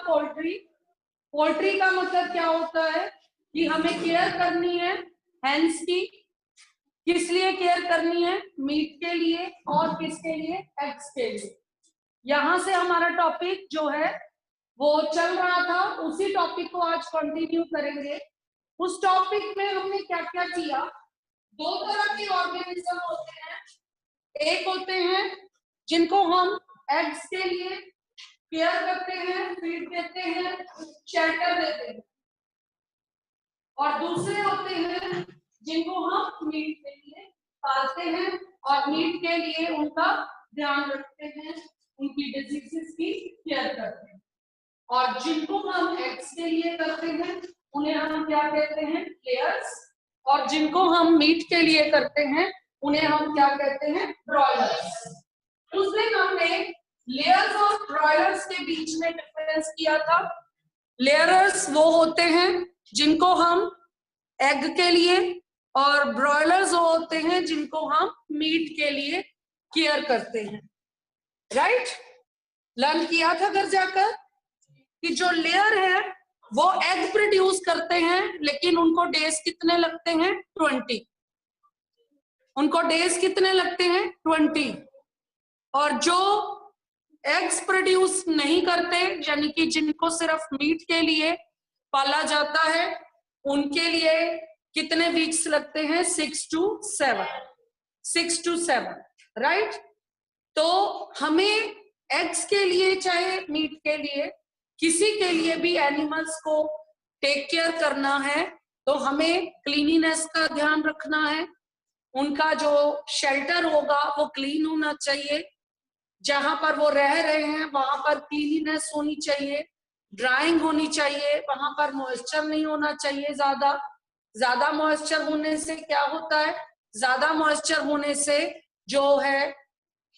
Poultry. Poultry का मतलब क्या होता है कि हमें केयर करनी है हेंस की। किस लिए केयर करनी है? मीट के लिए और किसके लिए? एग्स के लिए। यहां से हमारा टॉपिक जो है वो चल रहा था, उसी टॉपिक को आज कंटिन्यू करेंगे। उस टॉपिक में हमने क्या क्या किया? दो तरह के ऑर्गेनिज्म होते हैं। एक होते हैं जिनको हम एग्स के लिए केयर करते हैं, फीड देते हैं, शेल्टर देते हैं, और दूसरे होते हैं जिनको हम मीट के लिए पालते हैं और मीट के लिए उनका ध्यान रखते हैं, उनकी डिजीजेस की केयर करते हैं। और जिनको हम एग्स के लिए करते हैं उन्हें हम क्या कहते हैं? लेयर्स। और जिनको हम मीट के लिए करते हैं उन्हें हम क्या कहते हैं? ब्रॉयलर्स। उस दिन हमने लेयर्स और ब्रॉयलर्स के बीच में डिफरेंस किया था। लेयर्स वो होते हैं जिनको हम एग के लिए, और ब्रॉयलर्स वो होते हैं जिनको हम मीट के लिए केयर करते हैं। राइट? लर्न किया था घर जाकर कि जो लेयर है वो एग प्रोड्यूस करते हैं, लेकिन उनको डेज कितने लगते हैं? 20। उनको डेज कितने लगते हैं? 20। और जो एग्स प्रोड्यूस नहीं करते, यानी कि जिनको सिर्फ मीट के लिए पाला जाता है, उनके लिए कितने वीक्स लगते हैं? 6 to 7। 6 to 7। राइट? तो हमें एग्स के लिए चाहे मीट के लिए, किसी के लिए भी एनिमल्स को टेक केयर करना है तो हमें क्लीनिनेस का ध्यान रखना है। उनका जो शेल्टर होगा वो क्लीन होना चाहिए। जहां पर वो रह रहे हैं वहां पर क्लीनिनेस होनी चाहिए, ड्राइंग होनी चाहिए, वहां पर मॉइस्चर नहीं होना चाहिए। ज्यादा मॉइस्चर होने से क्या होता है? ज्यादा मॉइस्चर होने से जो है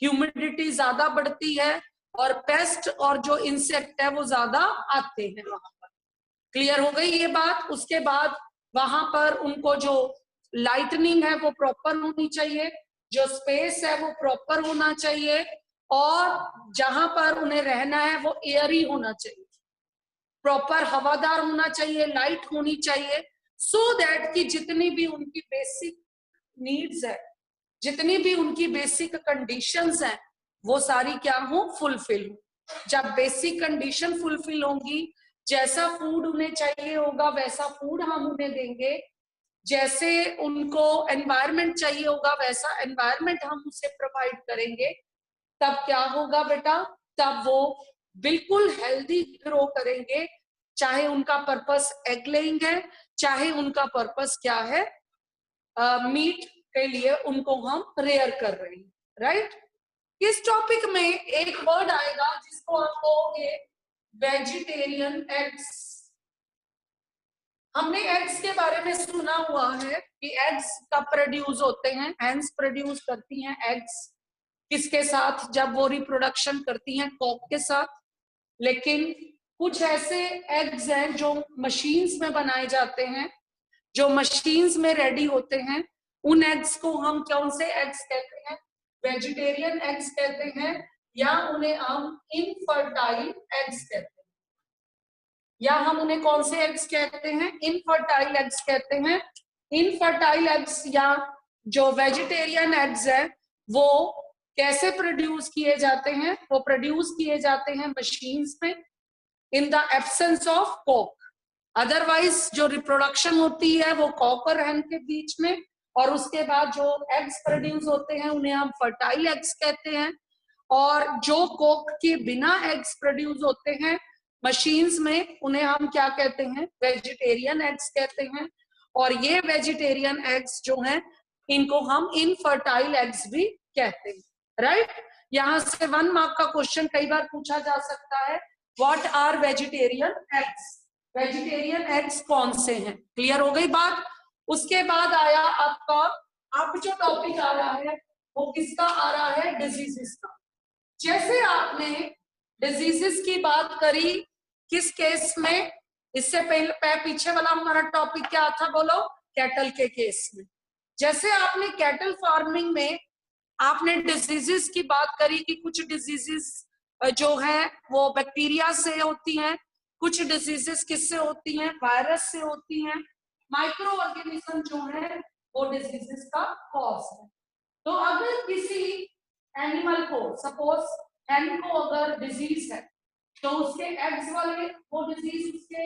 ह्यूमिडिटी ज्यादा बढ़ती है और पेस्ट और जो इंसेक्ट है वो ज्यादा आते हैं वहां पर। क्लियर हो गई ये बात? उसके बाद वहां पर उनको जो लाइटनिंग है वो प्रॉपर होनी चाहिए, जो स्पेस है वो प्रॉपर होना चाहिए, और जहां पर उन्हें रहना है वो एयरी होना चाहिए, प्रॉपर हवादार होना चाहिए, लाइट होनी चाहिए, सो दैट कि जितनी भी उनकी बेसिक नीड्स है, जितनी भी उनकी बेसिक कंडीशंस हैं, वो सारी क्या हो? फुलफिल हो। जब बेसिक कंडीशन फुलफिल होंगी, जैसा फूड उन्हें चाहिए होगा वैसा फूड हम उन्हें देंगे, जैसे उनको एनवायरनमेंट चाहिए होगा वैसा एनवायरनमेंट हम उसे प्रोवाइड करेंगे, तब क्या होगा बेटा? तब वो बिल्कुल हेल्दी ग्रो करेंगे। चाहे उनका पर्पस एग लेइंग है, चाहे उनका पर्पस क्या है? मीट के लिए उनको हम रेयर कर रहे हैं। राइट? इस टॉपिक में एक वर्ड आएगा जिसको आप कहोगे वेजिटेरियन एग्स। हमने एग्स के बारे में सुना हुआ है कि एग्स कब प्रोड्यूस होते हैं? हेंस प्रोड्यूस करती हैं एग्स किसके साथ? जब वो रिप्रोडक्शन करती हैं कॉक के साथ। लेकिन कुछ ऐसे एग्स हैं जो मशीन्स में बनाए जाते हैं, जो मशीन्स में रेडी होते हैं। उन एग्स को हम कौन से एग्स कहते हैं? वेजिटेरियन एग्स कहते हैं, या उन्हें हम इनफर्टाइल एग्स कहते हैं। या हम उन्हें कौन से एग्स कहते हैं? इनफर्टाइल एग्स कहते हैं। इनफर्टाइल एग्स या जो वेजिटेरियन एग्स है वो कैसे प्रोड्यूस किए जाते हैं? वो प्रोड्यूस किए जाते हैं मशीन्स में, in the absence of cock. Otherwise जो रिप्रोडक्शन होती है वो कॉक और हेन के बीच में, और उसके बाद जो एग्स प्रोड्यूस होते हैं उन्हें हम फर्टाइल एग्स कहते हैं। और जो कॉक के बिना एग्स प्रोड्यूस होते हैं मशीन्स में, उन्हें हम क्या कहते हैं? वेजिटेरियन एग्स कहते हैं। और ये वेजिटेरियन एग्स जो हैं इनको हम इनफर्टाइल एग्स भी कहते हैं। राइट? यहां से 1 मार्क का क्वेश्चन कई बार पूछा जा सकता है, what are vegetarian eggs? Vegetarian eggs कौन से हैं? क्लियर हो गई बात? उसके बाद आया आपका, अब जो टॉपिक आ रहा है वो किसका आ रहा है? डिजीजेस का। जैसे आपने डिजीजेस की बात करी किस केस में? इससे पहले पीछे वाला हमारा टॉपिक क्या था? बोलो। कैटल के केस में। जैसे आपने कैटल फार्मिंग में आपने डिजीजेस की बात करी कि कुछ डिजीजेस जो है वो बैक्टीरिया से होती हैं, कुछ डिजीजेस किससे होती हैं, वायरस से होती हैं। माइक्रो ऑर्गेनिज्म जो है वो डिजीजेस का कॉज है। तो अगर किसी एनिमल को, सपोज हैन को अगर डिजीज है तो उसके एग्स वाले वो डिजीज उसके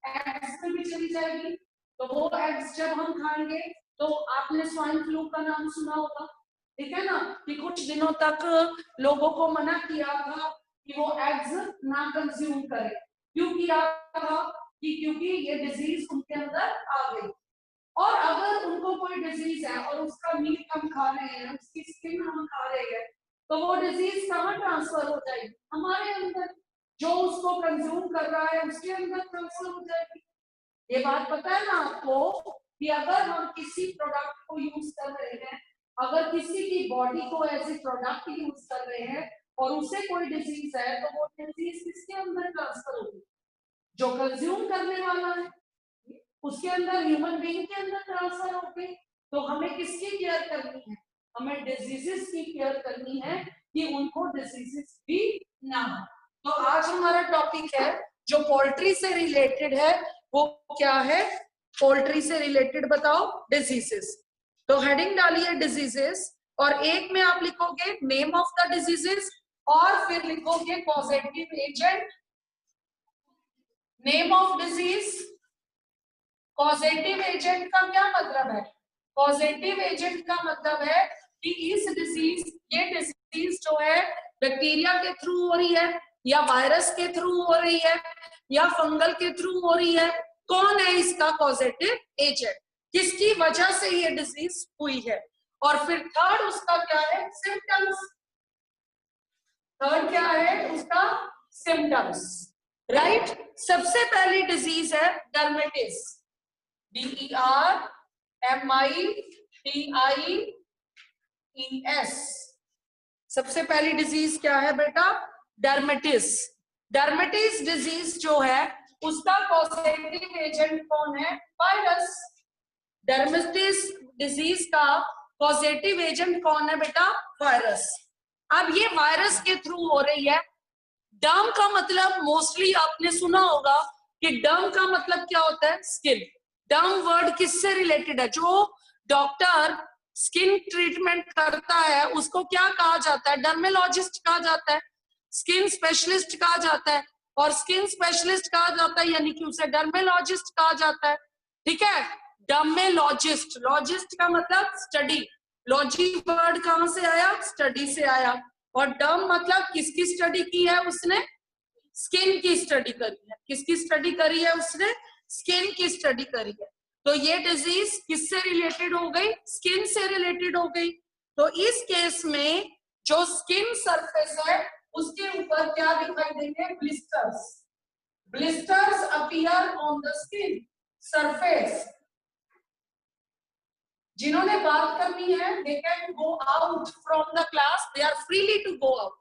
एग्स में भी चली जाएगी। तो वो एग्स जब हम खाएंगे तो आपने स्वाइन फ्लू का नाम सुना होगा, ठीक है ना, कि कुछ दिनों तक लोगों को मना किया था कि वो एग्स ना कंज्यूम करें। क्यों किया था? क्योंकि ये डिजीज उनके अंदर आ गई। और अगर उनको कोई डिजीज है और उसका मीट हम खा रहे हैं, उसकी स्किन हम खा रहे हैं, तो वो डिजीज कहाँ ट्रांसफर हो जाएगी? हमारे अंदर। जो उसको कंज्यूम कर रहा है उसके अंदर ट्रांसफर हो जाएगी। ये बात पता है ना आपको कि अगर हम किसी प्रोडक्ट को यूज कर रहे हैं, अगर किसी की बॉडी को एज ए प्रोडक्ट यूज कर रहे हैं और उसे कोई डिजीज है, तो वो डिजीज किसके अंदर ट्रांसफर होगी? जो कंज्यूम करने वाला है उसके अंदर, ह्यूमन बीइंग के अंदर ट्रांसफर हो गई। तो हमें किसकी केयर करनी है? हमें डिजीजेस की केयर करनी है कि उनको डिजीजेस भी ना हो। तो आज हमारा टॉपिक है जो पोल्ट्री से रिलेटेड है, वो क्या है? पोल्ट्री से रिलेटेड बताओ डिजीजेस। तो हेडिंग डालिए डिजीजेस, और एक में आप लिखोगे नेम ऑफ द डिजीजेस और फिर लिखोगे causative agent, name of disease. Causative agent का क्या मतलब है? कॉजेटिव एजेंट का मतलब है कि इस डिजीज, ये डिजीज जो है बैक्टीरिया के थ्रू हो रही है या वायरस के थ्रू हो रही है या फंगल के थ्रू हो रही है। कौन है इसका कॉजेटिव एजेंट? किसकी वजह से ये डिजीज हुई है? और फिर थर्ड उसका क्या है? सिम्टम्स। थर्ड क्या है उसका? Symptoms, right. सबसे पहली डिजीज है डर्मेटिस, DERMITIS। सबसे पहली डिजीज क्या है बेटा? डर्मेटिस। डर्मेटिस डिजीज जो है उसका कॉजेटिव एजेंट कौन है? वायरस। डर्मेटिस डिजीज का पॉजिटिव एजेंट कौन है बेटा? वायरस। अब ये वायरस के थ्रू हो रही है। डर्म का मतलब मोस्टली आपने सुना होगा कि डर्म का मतलब क्या होता है? स्किन। डर्म वर्ड किससे रिलेटेड है? जो डॉक्टर स्किन ट्रीटमेंट करता है उसको क्या कहा जाता है? डर्मेलॉजिस्ट कहा जाता है, स्किन स्पेशलिस्ट कहा जाता है। और स्किन स्पेशलिस्ट कहा जाता है यानी कि उसे डर्मेलॉजिस्ट कहा जाता है, ठीक है। डर्मेलॉजिस्ट, लॉजिस्ट का मतलब स्टडी, लॉजी वर्ड कहां से आया? स्टडी से आया। और डर्म मतलब किसकी स्टडी की है उसने? स्किन की स्टडी करी है। किसकी स्टडी करी है उसने? स्किन की स्टडी करी है। तो ये डिजीज किससे रिलेटेड हो गई? स्किन से रिलेटेड हो गई। तो इस केस में जो स्किन सरफेस है उसके ऊपर क्या दिखाई देंगे? Blisters. Blisters appear on the skin surface. जिन्होंने बात करनी है they can go out from the class, they are freely to go out।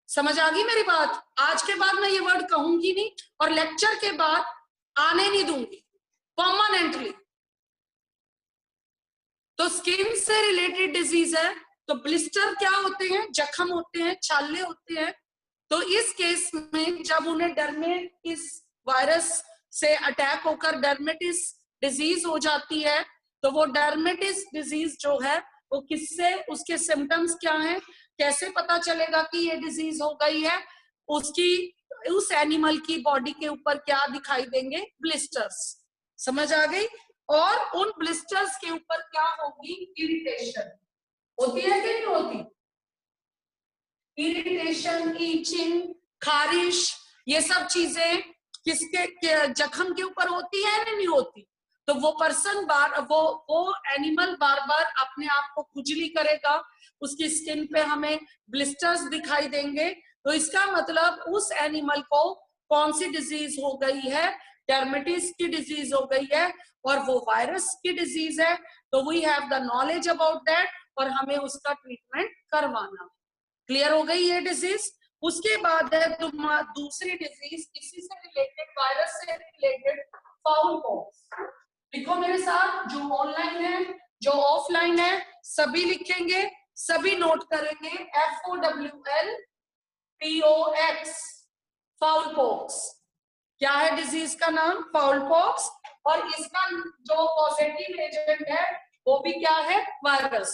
समझ आ गई मेरी बात? आज के बाद मैं ये वर्ड कहूंगी नहीं और लेक्चर के बाद आने नहीं दूंगी परमानेंटली। तो स्किन से रिलेटेड डिजीज है। तो ब्लिस्टर क्या होते हैं? जख्म होते हैं, छाले होते हैं। तो इस केस में जब उन्हें डर्मेटिस वायरस से अटैक होकर डर्मेटिस डिजीज हो जाती है, तो वो डर्मेटिस डिजीज जो है वो किससे, उसके सिम्टम्स क्या हैं, कैसे पता चलेगा कि ये डिजीज हो गई है? उसकी, उस एनिमल की बॉडी के ऊपर क्या दिखाई देंगे? ब्लिस्टर्स। समझ आ गई? और उन ब्लिस्टर्स के ऊपर क्या होगी? इरिटेशन होती है कि नहीं होती? इरिटेशन, ईचिंग, खारिश, ये सब चीजें किसके जख्म के ऊपर होती है या नहीं होती? तो वो पर्सन वो एनिमल बार बार अपने आप को खुजली करेगा, उसकी स्किन पे हमें ब्लिस्टर्स दिखाई देंगे। तो इसका मतलब उस एनिमल को कौन सी डिजीज हो गई है? डर्मेटिस की डिजीज हो गई है और वो वायरस की डिजीज है। तो we have the knowledge about that और हमें उसका ट्रीटमेंट करवाना। क्लियर हो गई ये डिजीज? उसके बाद है दूसरी डिजीज इसी से रिलेटेड, वायरस से रिलेटेड, फाउल पॉक्स। लिखो मेरे साथ, जो ऑनलाइन है जो ऑफलाइन है सभी लिखेंगे, सभी नोट करेंगे। FOWL POX, foul pox. क्या है डिजीज का नाम? Foul pox. और इसका जो पॉजिटिव एजेंट है वो भी क्या है? वायरस।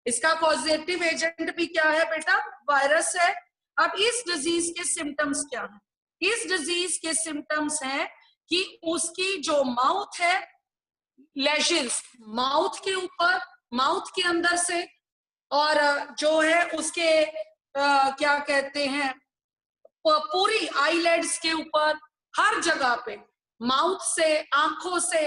इसका पॉजिटिव एजेंट भी क्या है बेटा? वायरस है। अब इस डिजीज के सिम्टम्स क्या है? इस डिजीज के सिम्टम्स हैं कि उसकी जो माउथ है, लेशंस माउथ के ऊपर, माउथ के अंदर से, और जो है उसके क्या कहते हैं, पूरी आईलेड्स के ऊपर, हर जगह पे माउथ से, आंखों से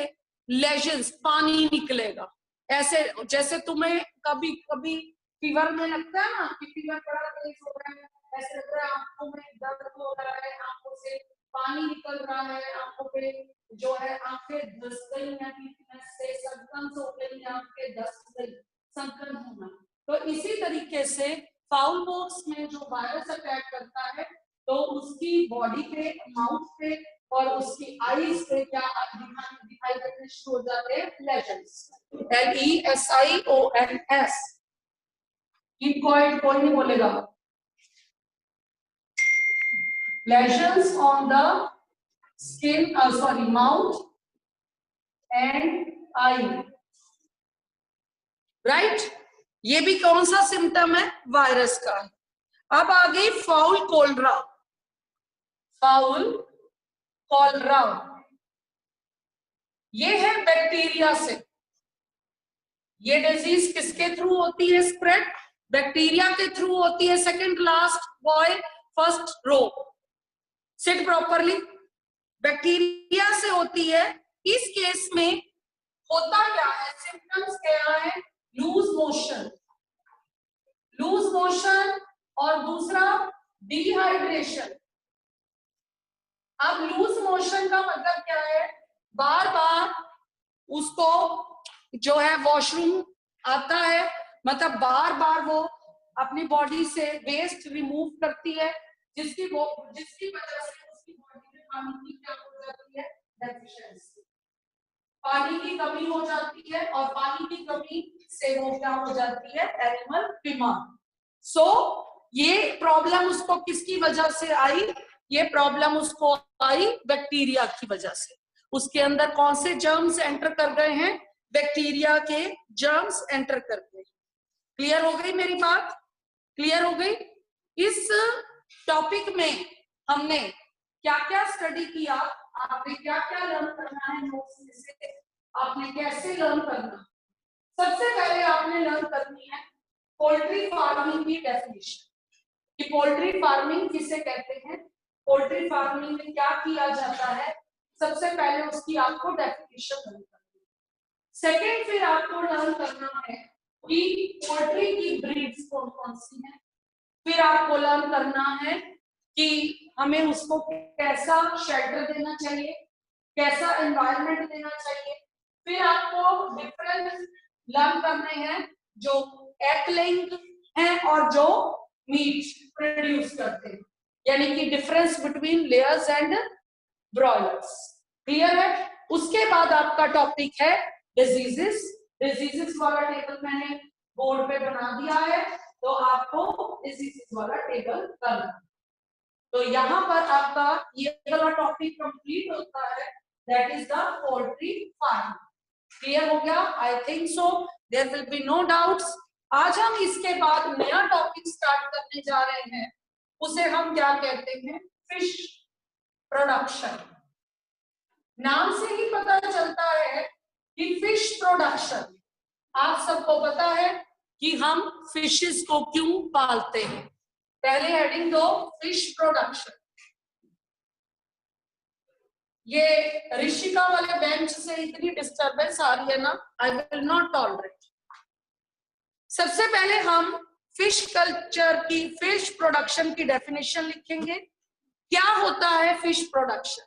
लेशंस, पानी निकलेगा। ऐसे जैसे तुम्हें कभी कभी फीवर में लगता है ना कि फीवर बड़ा तेज हो रहा है, ऐसे लग रहा है आंखों में दर्द हो रहा है, आंखों से पानी निकल रहा है, आंखों पे जो है आंखें धस गई हैं वीकनेस से, संक्रमण हो गई, आंखें धस गई, संक्रमण होना। तो इसी तरीके से फाउल पॉक्स में जो वायरस अटैक करता है तो उसकी बॉडी पे, माउथ पे और उसकी आईज पे क्या दिखाई देने शुरू हो जाते हैं? लेशंस। LESIONS। कोई नहीं बोलेगा। Lesions on the skin, sorry, mouth and I, right. ये भी कौन सा सिम्टम है? वायरस का। अब आ गई फाउल कोलरा। फाउल कोलरा ये है बैक्टीरिया से। ये डिजीज किसके थ्रू होती है स्प्रेड? बैक्टीरिया के थ्रू होती है। Second last boy first row, sit properly. Bacteria से होती है। इस केस में होता क्या है? सिम्टम्स क्या है? लूज मोशन, लूज मोशन, और दूसरा डिहाइड्रेशन। अब लूज मोशन का मतलब क्या है? बार बार उसको जो है वॉशरूम आता है, मतलब बार बार वो अपनी बॉडी से वेस्ट रिमूव करती है, जिसकी वजह से उसकी बॉडी में पानी की क्या हो जाती है? डेफिशिएंसी। पानी की कमी हो जाती है, और पानी की कमी से वो क्या हो जाती है? एनिमल बीमार। सो ये प्रॉब्लम उसको किसकी वजह से आई? ये प्रॉब्लम उसको आई बैक्टीरिया की वजह से। उसके अंदर कौन से जर्म्स एंटर कर गए हैं? बैक्टीरिया के जर्म्स एंटर कर गए। क्लियर हो गई मेरी बात? क्लियर हो गई? इस टॉपिक में हमने क्या क्या स्टडी किया, आपने क्या क्या लर्न करना है नोट्स में से, आपने कैसे लर्न करना। सबसे पहले आपने लर्न करनी है पोल्ट्री फार्मिंग की डेफिनेशन, कि पोल्ट्री फार्मिंग किसे कहते हैं, पोल्ट्री फार्मिंग में क्या किया जाता है। सबसे पहले उसकी आपको डेफिनेशन लर्न करनी है। सेकेंड फिर आपको लर्न करना है कि पोल्ट्री की ब्रीड्स कौन कौन सी हैं। फिर आपको लर्न करना है कि हमें उसको कैसा शेल्टर देना चाहिए, कैसा एनवायरनमेंट देना चाहिए। फिर आपको डिफरेंस लर्न करने हैं जो एग लेइंग हैं और जो मीट प्रोड्यूस करते हैं, यानी कि difference between layers and broilers. Clear है? उसके बाद आपका टॉपिक है डिजीजेस। डिजीजेस वाला टेबल मैंने बोर्ड पे बना दिया है, तो आपको डिजीजेस वाला टेबल करना। तो यहाँ पर आपका ये वाला टॉपिक कंप्लीट होता है, that is the poultry farming. Clear हो गया? I think so, there will be no doubts. आज हम इसके बाद नया टॉपिक स्टार्ट करने जा रहे हैं, उसे हम क्या कहते हैं? Fish production. नाम से ही पता चलता है कि फिश प्रोडक्शन। आप सबको पता है कि हम फिशेस को क्यों पालते हैं। पहले हेडिंग दो, फिश प्रोडक्शन। ये ऋषिका वाले बेंच से इतनी डिस्टरबेंस आ रही है ना, आई विल नॉट टॉलरेट। सबसे पहले हम फिश कल्चर की, फिश प्रोडक्शन की डेफिनेशन लिखेंगे। क्या होता है फिश प्रोडक्शन?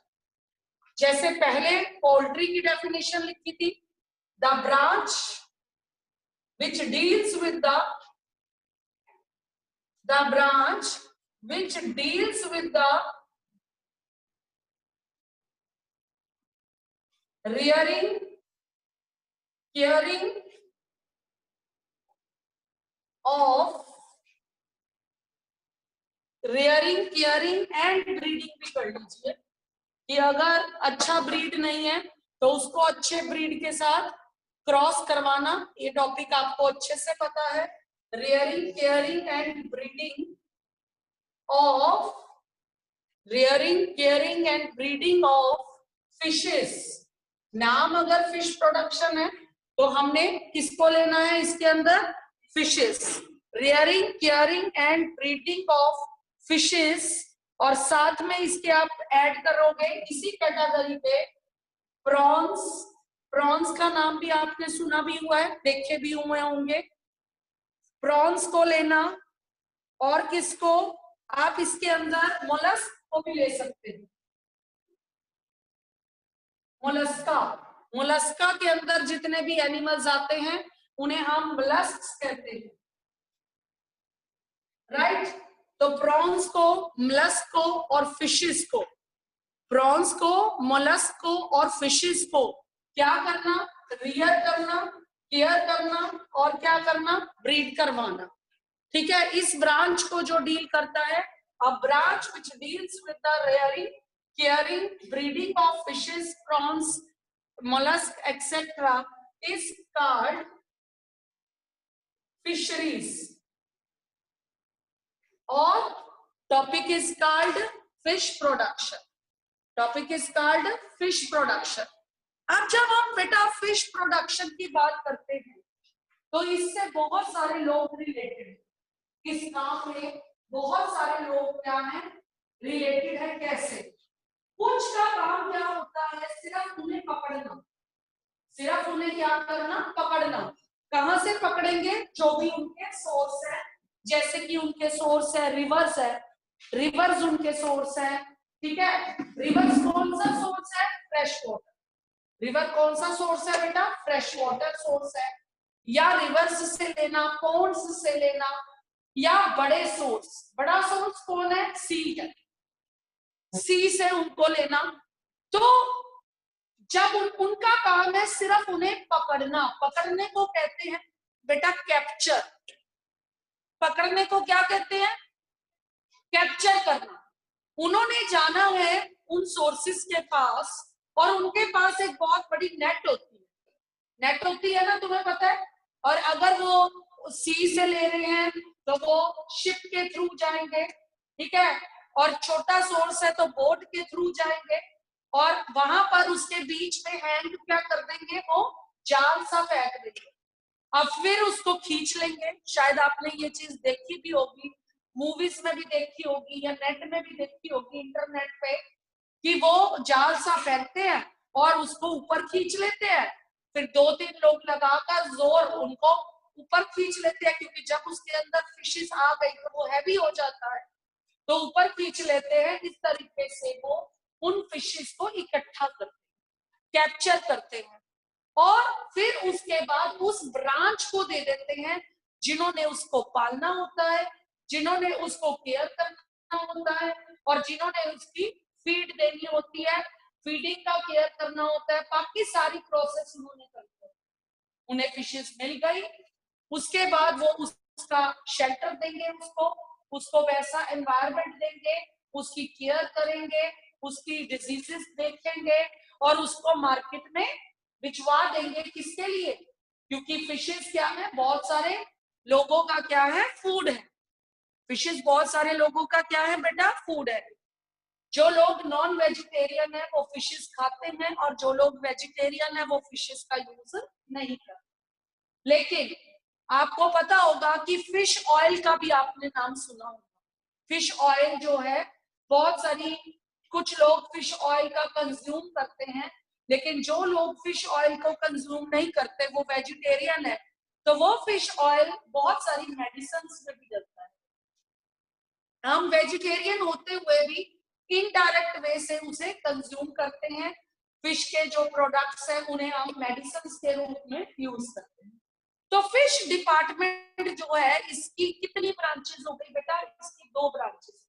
जैसे पहले पोल्ट्री की डेफिनेशन लिखी थी, the branch which deals with the branch which deals with the rearing, caring of, rearing, caring and breeding कर लीजिए कि अगर अच्छा ब्रीड नहीं है तो उसको अच्छे ब्रीड के साथ क्रॉस करवाना, ये टॉपिक आपको अच्छे से पता है। Rearing, caring and breeding of caring and breeding of fishes. नाम अगर फिश प्रोडक्शन है तो हमने किसको लेना है इसके अंदर? Fishes. Rearing, caring and breeding of fishes, और साथ में इसके आप ऐड करोगे इसी कैटेगरी पे प्रॉन्स। प्रॉन्स का नाम भी आपने सुना भी हुआ है, देखे भी हुए होंगे। प्रॉन्स को लेना, और किसको? आप इसके अंदर मोलस्क को भी ले सकते हैं। मोलस्का, मोलस्का के अंदर जितने भी एनिमल्स आते हैं उन्हें हम मोलस्क कहते हैं, राइट? तो प्रॉन्स को, मोलस्क को और फिशेस को, प्रॉन्स को, मोलस्क को और फिशेस को क्या करना? रियर करना, केयर करना और क्या करना? ब्रीड करवाना। ठीक है, इस ब्रांच को जो डील करता है, a branch which deals with the rearing, caring, breeding of fishes, prawns, mollusk etc. is called fisheries, और topic is called fish production. Topic is called fish production. अब जब हम बेटा फिश प्रोडक्शन की बात करते हैं तो इससे बहुत सारे लोग रिलेटेड हैं। इस काम में बहुत सारे लोग क्या हैं? रिलेटेड है। कैसे? कुछ का काम क्या होता है? सिर्फ उन्हें पकड़ना, सिर्फ उन्हें क्या करना? पकड़ना। कहां से पकड़ेंगे? जो भी उनके सोर्स है, जैसे कि उनके सोर्स है रिवर्स है, रिवर्स उनके सोर्स है। ठीक है, रिवर्स कौन सा सोर्स है? Fresh water. रिवर कौन सा सोर्स है बेटा? फ्रेश वाटर सोर्स है। या रिवर्स से लेना, पॉन्ड्स से लेना, या बड़े सोर्स। बड़ा सोर्स कौन है? सी है, सी से उनको लेना। तो जब उनका काम है सिर्फ उन्हें पकड़ना, पकड़ने को कहते हैं बेटा कैप्चर। पकड़ने को क्या कहते हैं? कैप्चर करना। उन्होंने जाना है उन सोर्सेस के पास, और उनके पास एक बहुत बड़ी नेट होती है। नेट होती है ना, तुम्हें पता है। और अगर वो सी से ले रहे हैं तो वो शिप के थ्रू जाएंगे, ठीक है। और छोटा सोर्स है तो बोट के थ्रू जाएंगे, और वहां पर उसके बीच में हैंड क्या कर देंगे? वो जाल सा फेंक देंगे। अब फिर उसको खींच लेंगे। शायद आपने ये चीज देखी भी होगी, मूवीज में भी देखी होगी या नेट में भी देखी होगी, इंटरनेट पे, कि वो जाल सा फेंकते हैं और उसको ऊपर खींच लेते हैं। फिर 2-3 लोग लगाकर जोर उनको ऊपर खींच लेते हैं, क्योंकि जब उसके अंदर फिशेस आ गई तो वो हैवी हो जाता है, तो ऊपर खींच लेते हैं। इस तरीके से वो उन फिशेस को इकट्ठा करते हैं, कैप्चर करते हैं, और फिर उसके बाद उस ब्रांच को दे देते हैं जिन्होंने उसको पालना होता है, जिन्होंने उसको केयर करना होता है, और जिन्होंने उसकी फीड देनी होती है, फीडिंग का केयर करना होता है। बाकी सारी प्रोसेस उन्होंने करनी है। उन्हें फिशेस मिल गई, उसके बाद वो उसका शेल्टर देंगे, उसको वैसा एनवायरनमेंट देंगे, उसकी केयर करेंगे, उसकी डिजीजेस देखेंगे, और उसको मार्केट में भिजवा देंगे। किसके लिए? क्योंकि फिशेस क्या है? बहुत सारे लोगों का क्या है? फूड है। फिशेस बहुत सारे लोगों का क्या है बेटा? फूड है। जो लोग नॉन वेजिटेरियन है वो फिशेस खाते हैं, और जो लोग वेजिटेरियन है वो फिशेस का यूज नहीं करते। लेकिन आपको पता होगा कि फिश ऑयल का भी आपने नाम सुना होगा। फिश ऑयल जो है, बहुत सारी, कुछ लोग फिश ऑयल का कंज्यूम करते हैं, लेकिन जो लोग फिश ऑयल को कंज्यूम नहीं करते, वो वेजिटेरियन है, तो वो फिश ऑयल बहुत सारी मेडिसिन्स में भी डलता है। हम वेजिटेरियन होते हुए भी इनडायरेक्ट वे से उसे कंज्यूम करते हैं। फिश के जो प्रोडक्ट्स हैं उन्हें हम मेडिसिन के रूप में यूज करते हैं। तो फिश डिपार्टमेंट जो है, इसकी कितनी ब्रांचेस हो गई बेटा? इसकी 2 ब्रांचेस।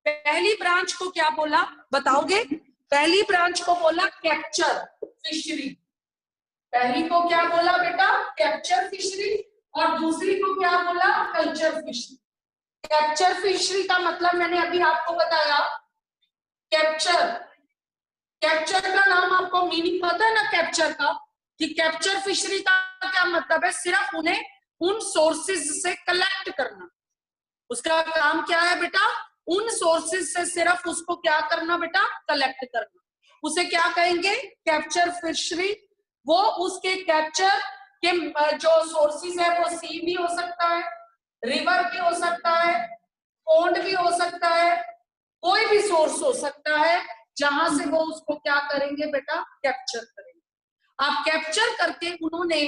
पहली ब्रांच को क्या बोला बताओगे? पहली ब्रांच को बोला कैप्चर फिशरी। पहली को क्या बोला बेटा? Capture fishery. और दूसरी को क्या बोला? Culture fishery. कैप्चर फिशरी का मतलब मैंने अभी आपको बताया कैप्चर, कैप्चर का नाम आपको मीनिंग पता है ना कैप्चर का, कि कैप्चर फिशरी का क्या मतलब है, सिर्फ उन्हें उन सोर्सेज से कलेक्ट करना। उसका काम क्या है बेटा, उन सोर्सेज से सिर्फ उसको क्या करना बेटा, कलेक्ट करना। उसे क्या कहेंगे, कैप्चर फिशरी। वो उसके कैप्चर के जो सोर्सेज है वो सी भी हो सकता है, रिवर भी हो सकता है, पॉन्ड भी हो सकता है, कोई भी सोर्स हो सकता है जहां से वो उसको क्या करेंगे बेटा, कैप्चर करेंगे। आप कैप्चर करके उन्होंने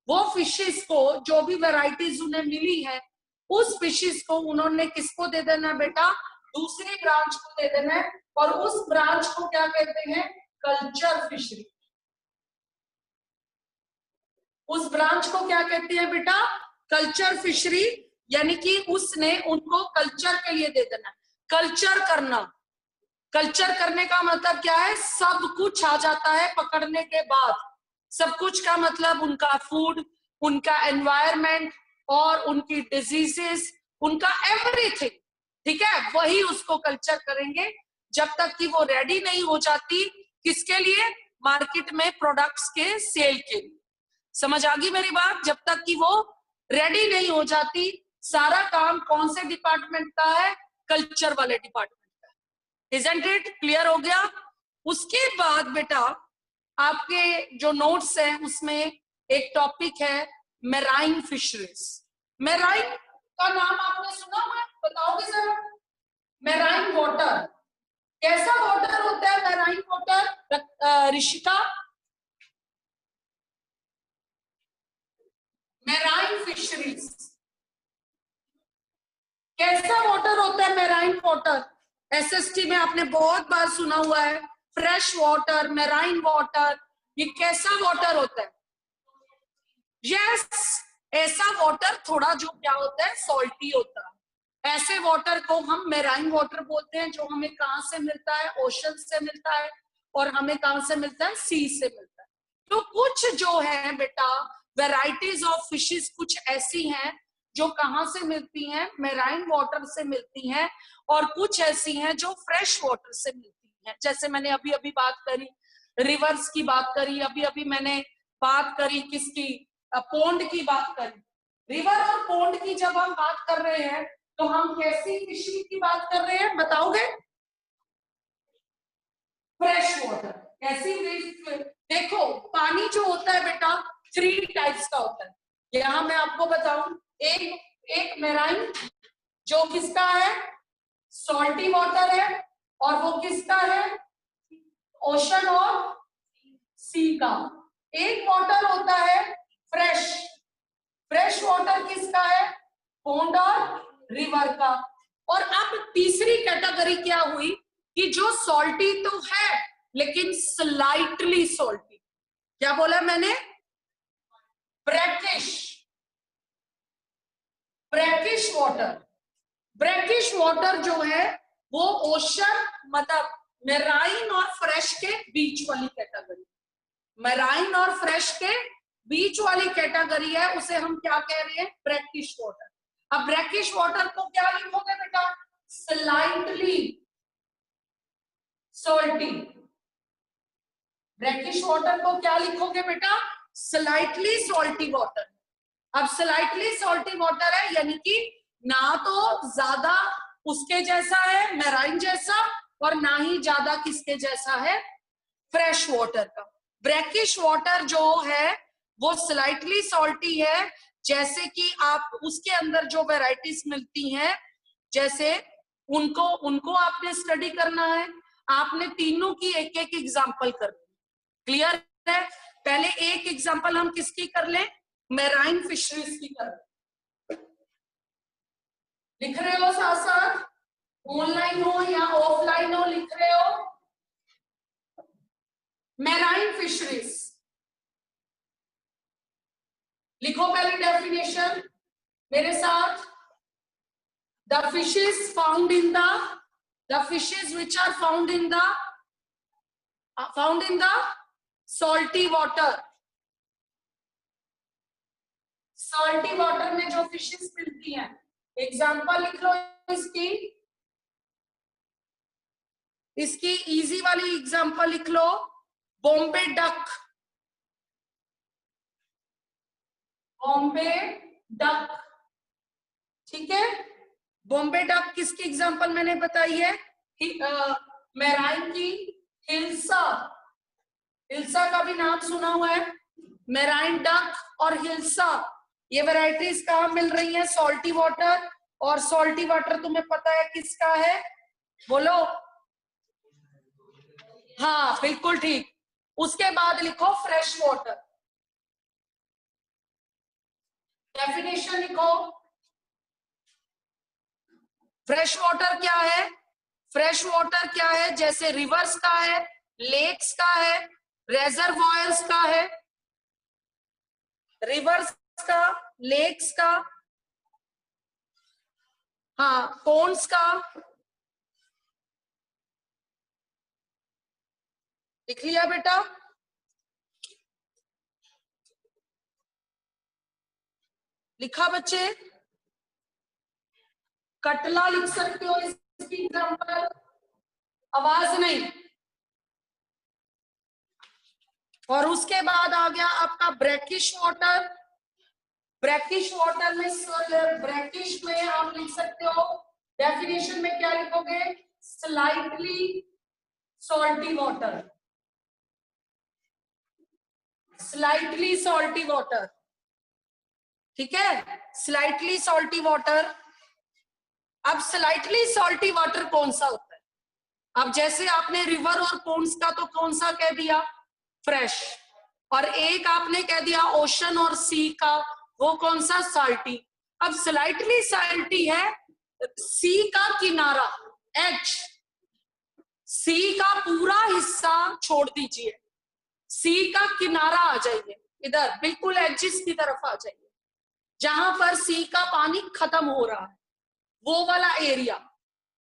वो फिशेस को, जो भी वैरायटीज उन्हें मिली है, उस फिशेस को उन्होंने किसको दे देना बेटा, दूसरी ब्रांच को दे देना है। और उस ब्रांच को क्या कहते हैं, कल्चर फिशरी। उस ब्रांच को क्या कहते हैं बेटा, कल्चर फिशरी। यानी कि उसने उनको कल्चर के लिए दे देना। कल्चर करना, कल्चर करने का मतलब क्या है, सब कुछ आ जाता है पकड़ने के बाद। सब कुछ का मतलब उनका फूड, उनका एनवायरनमेंट और उनकी डिजीजेस, उनका एवरीथिंग, ठीक है, वही उसको कल्चर करेंगे जब तक कि वो रेडी नहीं हो जाती। किसके लिए, मार्केट में प्रोडक्ट्स के सेल के लिए। समझ आ गई मेरी बात, जब तक कि वो रेडी नहीं हो जाती। सारा काम कौन से डिपार्टमेंट का है, कल्चर वाले डिपार्टमेंट का। इजंट इट क्लियर हो गया। उसके बाद बेटा आपके जो नोट्स हैं उसमें एक टॉपिक है मेराइन फिशरीज। मेराइन का नाम आपने सुना हुआ है, बताओगे जरा। मेराइन वाटर, कैसा वाटर होता है marine water, Rishika. Marine fisheries कैसा वाटर होता है, मेराइन वाटर। एसएसटी में आपने बहुत बार सुना हुआ है, फ्रेश वाटर, मेराइन वाटर, ये कैसा वाटर होता है। यस, ऐसा वाटर थोड़ा जो क्या होता है, सॉल्टी होता है। ऐसे वाटर को हम मेराइन वाटर बोलते हैं, जो हमें कहां से मिलता है, ओशन से मिलता है। और हमें कहां से मिलता है, सी से मिलता है। तो कुछ जो है बेटा वेराइटीज ऑफ फिशेस कुछ ऐसी हैं जो कहां से मिलती हैं, मेराइन वाटर से मिलती हैं। और कुछ ऐसी हैं जो फ्रेश वाटर से मिलती हैं। जैसे मैंने अभी अभी बात करी, रिवर्स की बात करी, अभी अभी मैंने बात करी किसकी, पोंड की बात करी। रिवर और पोंड की जब हम बात कर रहे हैं तो हम कैसी फिशरी की बात कर रहे हैं, बताओगे। फ्रेश वाटर, कैसी देखो पानी जो होता है बेटा 3 टाइप्स का होता है। यहां मैं आपको बताऊं, एक एक मेराइन जो किसका है, सॉल्टी वाटर है। और वो किसका है, ओशन और सी का। एक वाटर होता है फ्रेश, फ्रेश वाटर किसका है, पॉन्ड और रिवर का। और अब तीसरी कैटेगरी क्या हुई, कि जो सॉल्टी तो है लेकिन स्लाइटली सॉल्टी। क्या बोला मैंने, brackish, brackish water. Brackish water जो है वो ओशन मतलब मेराइन और फ्रेश के बीच वाली कैटेगरी, मेराइन और फ्रेश के बीच वाली कैटेगरी है, उसे हम क्या कह रहे हैं, ब्रैकिश वाटर। अब ब्रैकिश वाटर को क्या लिखोगे बेटा, स्लाइटली सॉल्टी। ब्रैकिश वाटर को क्या लिखोगे बेटा, स्लाइटली सॉल्टी वाटर। अब स्लाइटली सॉल्टी वाटर है यानी कि ना तो ज्यादा उसके जैसा है मेराइन जैसा, और ना ही ज्यादा किसके जैसा है, फ्रेश वाटर का। ब्रैकिश वाटर जो है वो स्लाइटली सॉल्टी है। जैसे कि आप उसके अंदर जो वेराइटीज मिलती हैं, जैसे उनको उनको आपने स्टडी करना है। आपने तीनों की एक एक एग्जांपल करनी, क्लियर है। पहले एक एग्जांपल हम किसकी कर लें, मेराइन फिशरीज की कर लें। लिख रहे हो साथ साथ, ऑनलाइन हो या ऑफलाइन हो, लिख रहे हो। मेराइन फिशरीज लिखो पहले डेफिनेशन मेरे साथ। The fishes found in the fishes which are found in the salty water. Salty water में जो फिशेस मिलती हैं, एग्जांपल लिख लो इसकी। इसकी इजी वाली एग्जांपल लिख लो, बॉम्बे डक। बॉम्बे डक, ठीक है। बॉम्बे डक किसकी एग्जांपल मैंने बताई है? मेराइन की हिल्सा। हिल्सा का भी नाम सुना हुआ है, मेराइन डक और हिल्सा। ये वैरायटीज कहाँ मिल रही हैं? Salty water. और सॉल्टी वाटर तुम्हें पता है किसका है? बोलो। हाँ बिल्कुल ठीक। उसके बाद लिखो फ्रेश वाटर, डेफिनेशन लिखो। फ्रेश वाटर क्या है? फ्रेश वाटर क्या है? जैसे रिवर्स का है, लेक्स का है, रेजर्वॉयर्स का है, रिवर्स का, लेक्स का, हाँ पोन्स का। लिख लिया बेटा? लिखा बच्चे? कटला लिख सकते हो इसकी एग्जांपल। आवाज नहीं। और उसके बाद आ गया आपका ब्रैकिश वाटर। ब्रैकिश वाटर में ब्रैकिश में आप लिख सकते हो, डेफिनेशन में क्या लिखोगे? Slightly salty water. Slightly salty water, ठीक है, स्लाइटली सॉल्टी वाटर। अब स्लाइटली सॉल्टी वाटर कौन सा होता है? अब जैसे आपने रिवर और पोन्स का तो कौन सा कह दिया? फ्रेश। और एक आपने कह दिया ओशन और सी का, वो कौन सा? साल्टी। अब स्लाइटली साल्टी है सी का किनारा, एच। सी का पूरा हिस्सा छोड़ दीजिए, सी का किनारा आ जाइए इधर, बिल्कुल एजिस की तरफ आ जाइए, जहां पर सी का पानी खत्म हो रहा है, वो वाला एरिया।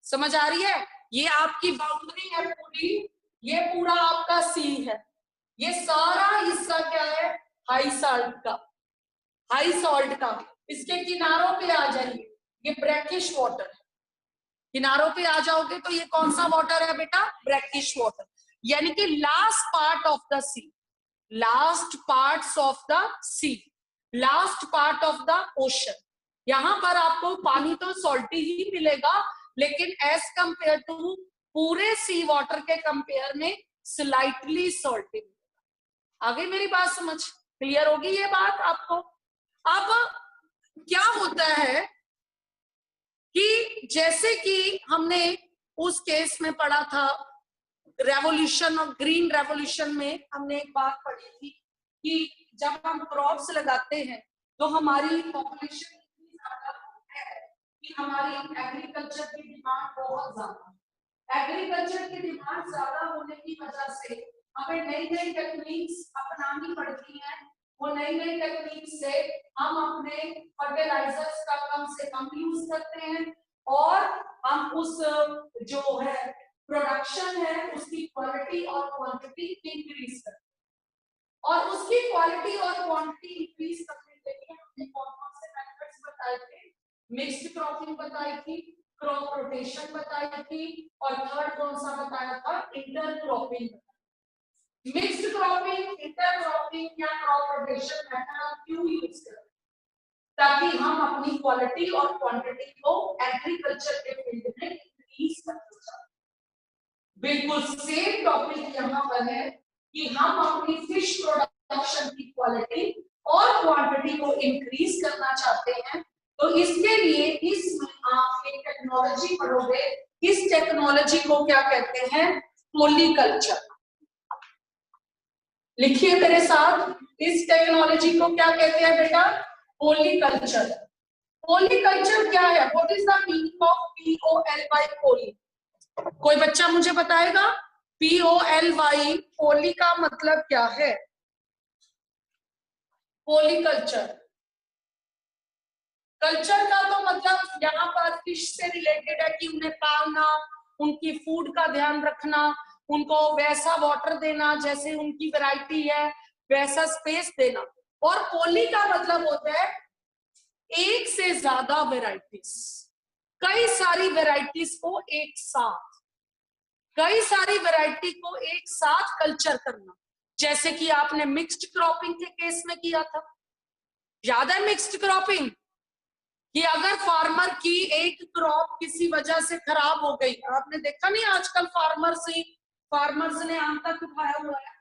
समझ आ रही है? ये आपकी बाउंड्री है पूरी, ये पूरा आपका सी है, ये सारा हिस्सा क्या है? हाई सॉल्ट का, हाई सॉल्ट का। इसके किनारों पे आ जाइए, ये ब्रैकिश वाटर है। किनारों पे आ जाओगे तो ये कौन सा वाटर है बेटा? Brackish water. यानी कि last part of the sea, last parts of the sea, last part of the ocean. यहां पर आपको पानी तो सॉल्टी ही मिलेगा, लेकिन एज कंपेयर टू पूरे सी वाटर के कंपेयर में स्लाइटली सॉल्टी मिलेगा। आगे मेरी बात समझ क्लियर होगी ये बात आपको? अब क्या होता है कि जैसे कि हमने उस केस में पढ़ा था, रेवोल्यूशन और ग्रीन रेवोल्यूशन में हमने एक बात पढ़ी थी कि जब हम क्रॉप्स लगाते हैं तो हमारी पॉपुलेशन इतनी ज्यादा है कि हमारी एग्रीकल्चर की डिमांड बहुत ज्यादा है। एग्रीकल्चर की डिमांड ज्यादा होने की वजह से हमें नई नई टेक्निक्स अपनानी पड़ती हैं। वो नई नई टेक्निक से हम अपने फर्टिलाइजर्स का कम से कम यूज करते हैं और हम उस जो है प्रोडक्शन है उसकी क्वालिटी और क्वांटिटी इंक्रीज करते हैं। और उसकी क्वालिटी और क्वांटिटी इंक्रीज करने के लिए हमने कौन-कौन से मेथड्स बताए थे? मिक्स्ड क्रॉपिंग बताई थी, क्रॉप रोटेशन बताई थी, और थर्ड कौन सा बताया था? Inter cropping. Mixed cropping, inter cropping या क्रॉप रोटेशन मेथड हम क्यों यूज करते हैं? ताकि हम अपनी क्वालिटी और क्वांटिटी को एग्रीकल्चर के फील्ड में इंक्रीज कर सकें। बिल्कुल सेम टॉपिक यहाँ पर है कि हम अपनी फिश प्रोडक्शन की क्वालिटी और क्वांटिटी को इंक्रीज करना चाहते हैं। तो इसके लिए इसमें आप एक टेक्नोलॉजी पढ़ोगे, इस टेक्नोलॉजी को क्या कहते हैं? पॉलीकल्चर। लिखिए मेरे साथ, इस टेक्नोलॉजी को क्या कहते हैं बेटा? पॉलीकल्चर। पॉलीकल्चर क्या है? What is the meaning of POLY poly? कोई बच्चा मुझे बताएगा POLY पॉली का मतलब क्या है? पॉलीकल्चर, कल्चर का तो मतलब यहाँ पर फिश से रिलेटेड है कि उन्हें पालना, उनकी फूड का ध्यान रखना, उनको वैसा वाटर देना जैसे उनकी वैरायटी है, वैसा स्पेस देना। और पॉली का मतलब होता है एक से ज्यादा वैरायटीज, कई सारी वैरायटीज को एक साथ, कई सारी वैरायटी को एक साथ कल्चर करना, जैसे कि आपने मिक्स्ड क्रॉपिंग के केस में किया था, याद है मिक्स्ड क्रॉपिंग, कि अगर फार्मर की एक क्रॉप किसी वजह से खराब हो गई, आपने देखा नहीं आजकल फार्मर्स ने आतंक उठाया हुआ है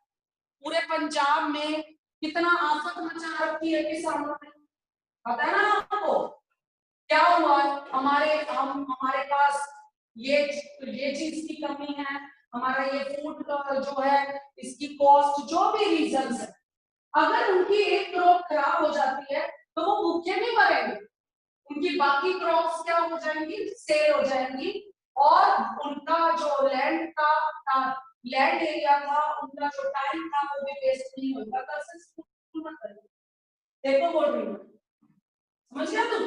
पूरे पंजाब में, कितना आफत मचा रखी है किसानों ने, पता है ना आपको क्या हुआ? हमारे पास ये चीज की कमी है, हमारा ये फूड जो है इसकी कॉस्ट, जो भी रीजंस है, अगर उनकी एक क्रॉप खराब हो जाती है तो वो भूखे नहीं मरेंगे, उनकी बाकी क्रॉप्स क्या हो जाएंगी, सेल हो जाएंगी, और उनका जो लैंड एरिया था, उनका जो टाइम था, वो भी वेस्ट नहीं होगा। देखो बोल रही हूँ, समझ गया तुम?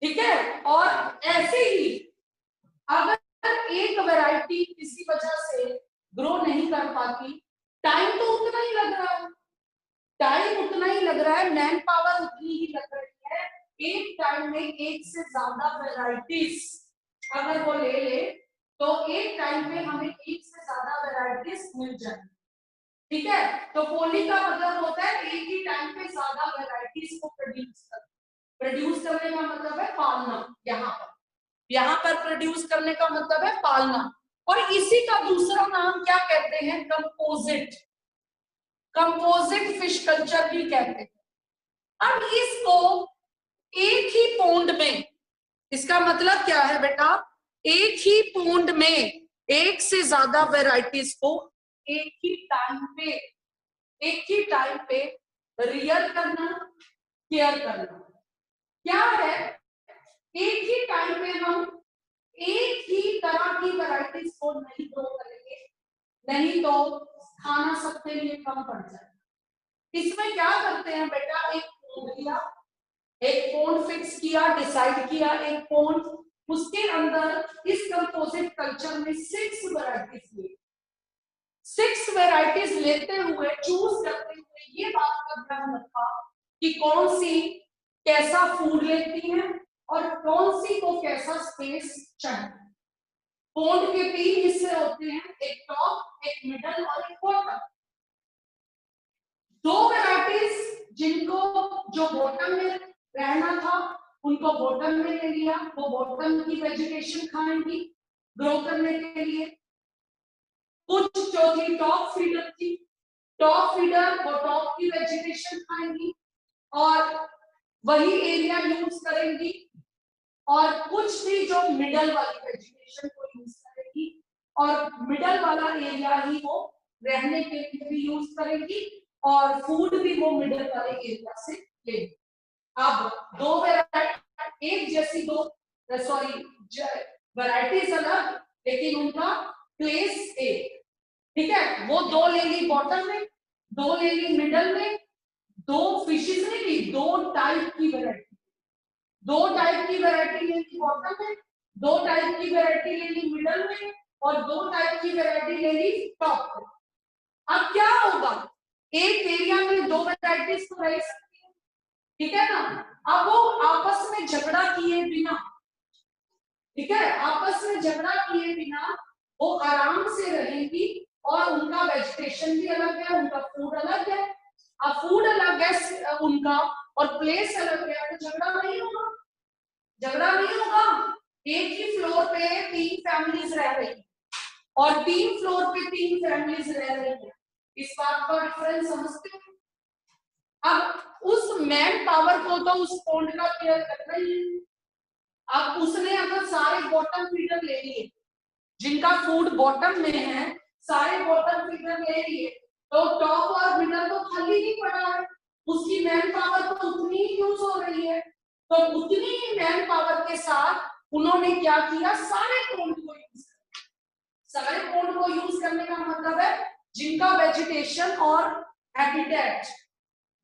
ठीक है। और ऐसे ही अगर एक वैरायटी किसी वजह से ग्रो नहीं कर पाती, टाइम तो उतना ही लग रहा है, मैन पावर उतनी ही लग रही है, एक टाइम में एक से ज्यादा वैरायटीज अगर वो ले ले तो एक टाइम में हमें एक से ज्यादा वैरायटीज मिल जाए। ठीक है, तो पोली का मतलब होता है एक ही टाइम पे ज्यादा वैरायटीज को प्रोड्यूस करने का मतलब है पालना। यहाँ पर प्रोड्यूस करने का मतलब है पालना, और इसी का दूसरा नाम क्या कहते हैं, कंपोजिट फिश कल्चर भी कहते हैं। अब इसको एक ही पोंड में, इसका मतलब क्या है बेटा, एक ही पोंड में एक से ज्यादा वैरायटीज को एक ही टाइम पे रियर करना, केयर करना। क्या है, एक ही टाइम पे हम एक ही तरह की वैरायटीज को नहीं ग्रो करेंगे, नहीं तो खाना सबके लिए कम पड़ जाएगा। इसमें क्या करते हैं बेटा, एक पोंड फिक्स किया, डिसाइड किया एक पोंड, उसके अंदर इस कंपोजिट कल्चर में 6 वैरायटीज ली। 6 वैरायटीज लेते हुए, चूज करते हुए, ये बात का ध्यान रखा कि कौन सी कैसा फूड लेती है और कौन सी को कैसा स्पेस चाहिए। पोंड के 3 हिस्से होते हैं, एक टॉप, एक मिडल और एक बॉटम। 2 वैरायटीज जिनको जो बॉटम में रहना था उनको बॉटम में ले लिया, वो बॉटम की वेजिटेशन खाएंगी ग्रो करने के लिए। कुछ जो थी टॉप फीडर थी, टॉप फीडर वो टॉप की वेजिटेशन खाएंगी और वही एरिया यूज करेंगी, और कुछ भी जो मिडल वाली वेजिटेशन को यूज करेगी, और मिडल वाला एरिया ही वो रहने के लिए भी यूज करेगी, और फूड भी वो मिडल वाले एरिया से लेगी। अब 2 वैरायटी एक जैसी, वैरायटीज अलग, लेकिन उनका प्लेस एक। ठीक है, वो 2 ले ली बॉटम में, 2 ले ली मिडल में, 2 फिशेस ले ली, 2 टाइप की वैरायटी, 2 टाइप की वैरायटी ले ली बॉटम में, 2 टाइप की वैरायटी ले ली मिडल में, और 2 टाइप की वैरायटी ले ली टॉप में। अब क्या होगा, एक एरिया में 2 वैरायटीज तो रह सकती है, ठीक है ना। अब वो आपस में झगड़ा किए बिना, ठीक है, आपस में झगड़ा किए बिना वो आराम से रहेंगी, और उनका वेजिटेशन भी अलग है, उनका फूड अलग है। अब फूड अलग है उनका और प्लेस अलग है, तो झगड़ा नहीं होगा। एक ही फ्लोर पे 3 फैमिलीज रह रही है और 3 फ्लोर पे 3 फैमिलीज रह रही है, इस बात का डिफरेंस समझते हो? अब उस मैन पावर को तो उस पोंड का केयर करना ही है। अब उसने अगर सारे बॉटम फीडर ले लिए, जिनका फूड बॉटम में है, सारे बॉटम फीडर ले लिए, तो टॉप और मिडल तो खाली नहीं पड़ा है, उसकी मैन पावर तो उतनी ही यूज हो रही है। तो उतनी ही मैन पावर के साथ उन्होंने क्या किया, सारे पोंड को यूज करने का मतलब है जिनका वेजिटेशन और हैबिटेट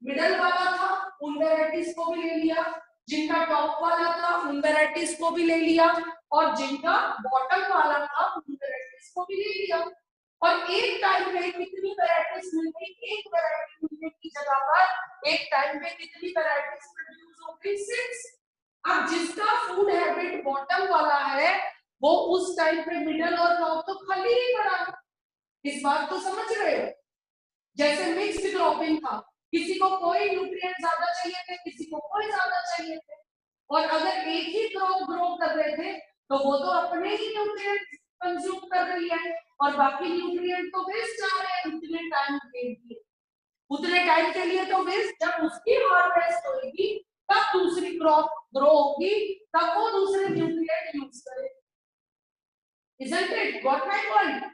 मिडल वाला था उन वेराइटीज को भी ले लिया, जिनका टॉप वाला था उन वेराइटीज को भी ले लिया, और जिनका बॉटम वाला था उन वेराइटीज को भी ले लिया। और एक टाइम में कितनी वेराइटीज मिल गई, एक वेराइटी मिलने की जगह पर एक टाइम में कितनी वेराइटीज प्रोड्यूस हो गई, 6। अब जिसका फूड हैबिट बॉटम वाला है वो उस टाइम पे मिडल और टॉप तो खाली ही पड़ा। इस बात को समझ रहे हो? जैसे मिक्स्ड क्रॉपिंग था, किसी को कोई न्यूट्रिएंट ज्यादा चाहिए थे, किसी को कोई ज्यादा चाहिए थे, और अगर एक ही क्रॉप ग्रो कर रहे थे तो वो तो अपने ही न्यूट्रिएंट कंज्यूम कर रही है और बाकी न्यूट्रिएंट तो वेस्ट जा रहे हैं उतने टाइम के लिए। उतने टाइम के लिए तो वेस्ट, जब उसकी हार्वेस्ट होगी तब दूसरी क्रॉप ग्रो होगी, तब वो दूसरे न्यूट्रिएंट यूज करेगी। Isn't it? Got my point?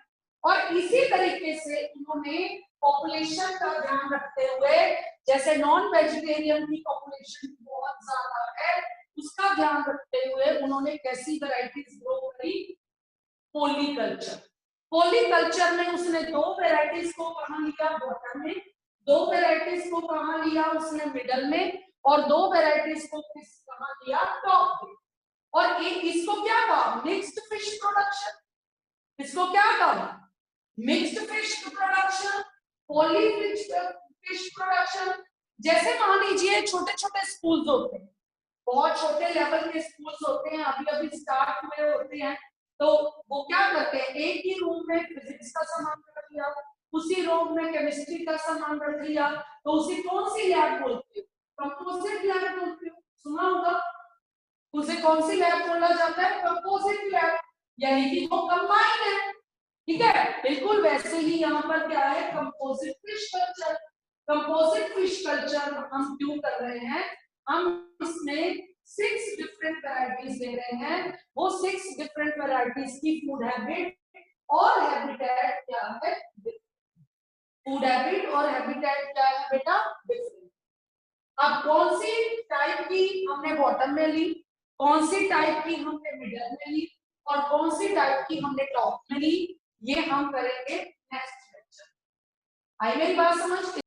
और इसी तरीके से उन्होंने पॉपुलेशन का ध्यान रखते हुए, जैसे नॉन वेजिटेरियन की पॉपुलेशन बहुत ज्यादा है, उसका ध्यान रखते हुए उन्होंने कैसी वैरायटीज ग्रो करी? पॉलीकल्चर। पॉलीकल्चर में उसने दो वैरायटीज को कहाँ लिया? बॉटम में। दो वैरायटीज को कहाँ लिया उसने? मिडल में। और दो वैरायटीज को किस कहाँ लिया? टॉप में। और इसको क्या कहा? Mixed fish production. इसको क्या कहा? Mixed fish production, poly fish production. जैसे मान लीजिए छोटे छोटे स्कूल्स होते हैं, बहुत छोटे लेवल के स्कूल्स होते हैं, अभी अभी स्टार्ट हुए होते हैं, तो वो क्या करते हैं, एक ही रूम में फिजिक्स का सामान रख लिया, उसी रूम में केमिस्ट्री का सामान रख लिया, तो उसी कौन सी लैब बोलते हो? कंपोजिट लैब बोलते हो, सुना होगा। उसे कौन सी लैब बोला जाता है? कंपोजिट लैब, यानी कि वो कंबाइन है। ठीक है, बिल्कुल वैसे ही यहाँ पर क्या है? Composite fish culture. Composite fish culture हम क्यों कर रहे हैं? हम इसमें 6 डिफरेंट वैरायटीज ले रहे हैं। वो 6 डिफरेंट वैरायटीज की फूड हैबिट और हैबिटेट क्या है? फूड हैबिट और हैबिटेट क्या है बेटा? डिफरेंट। अब कौन सी टाइप की हमने बॉटम में ली, कौन सी टाइप की हमने मिडल में ली, और कौन सी टाइप की हमने टॉप में ली, ये हम करेंगे नेक्स्ट लेक्चर। आई मेरी बात समझ?